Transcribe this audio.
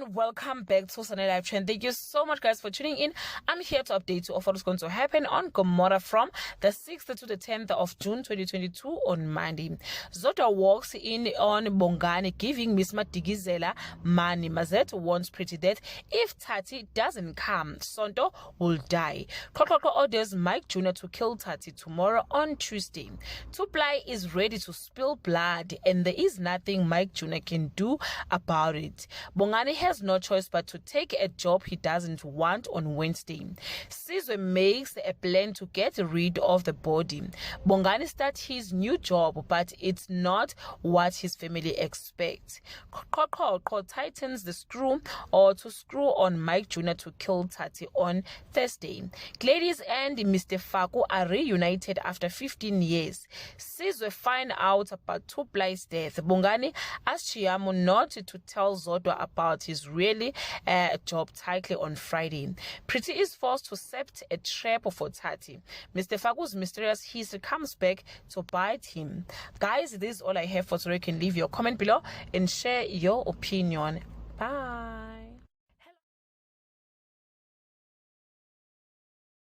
everyone, welcome back to Sunday Live Trend. Thank you so much guys for tuning in. I'm here to update you of what's going to happen on Gomora from the 6th to the 10th of June 2022 on Monday. Zodwa walks in on Bongani giving Miss Madigizela money. Mazet wants pretty death. If Tati doesn't come, Sonto will die. Kokoko orders Mike Jr. to kill Tati tomorrow on Tuesday. Tuplai is ready to spill blood and there is nothing Mike Jr. can do about it. Bongani has no choice but to take a job he doesn't want on Wednesday. Sizwe makes a plan to get rid of the body. Bongani starts his new job, but it's not what his family expects. Koko tightens the screw to screw on Mike Jr. to kill Tati on Thursday. Gladys and Mr. Faku are reunited after 15 years. Sizwe find out about Tuplai's death. Bongani asks Chiamo not to tell Zodwa about his really job title on Friday. Pretty is forced to set a trap for Tati. Mr. Faku's mysterious history comes back to bite him. Guys, this is all I have for today. You can leave your comment below and share your opinion. Bye.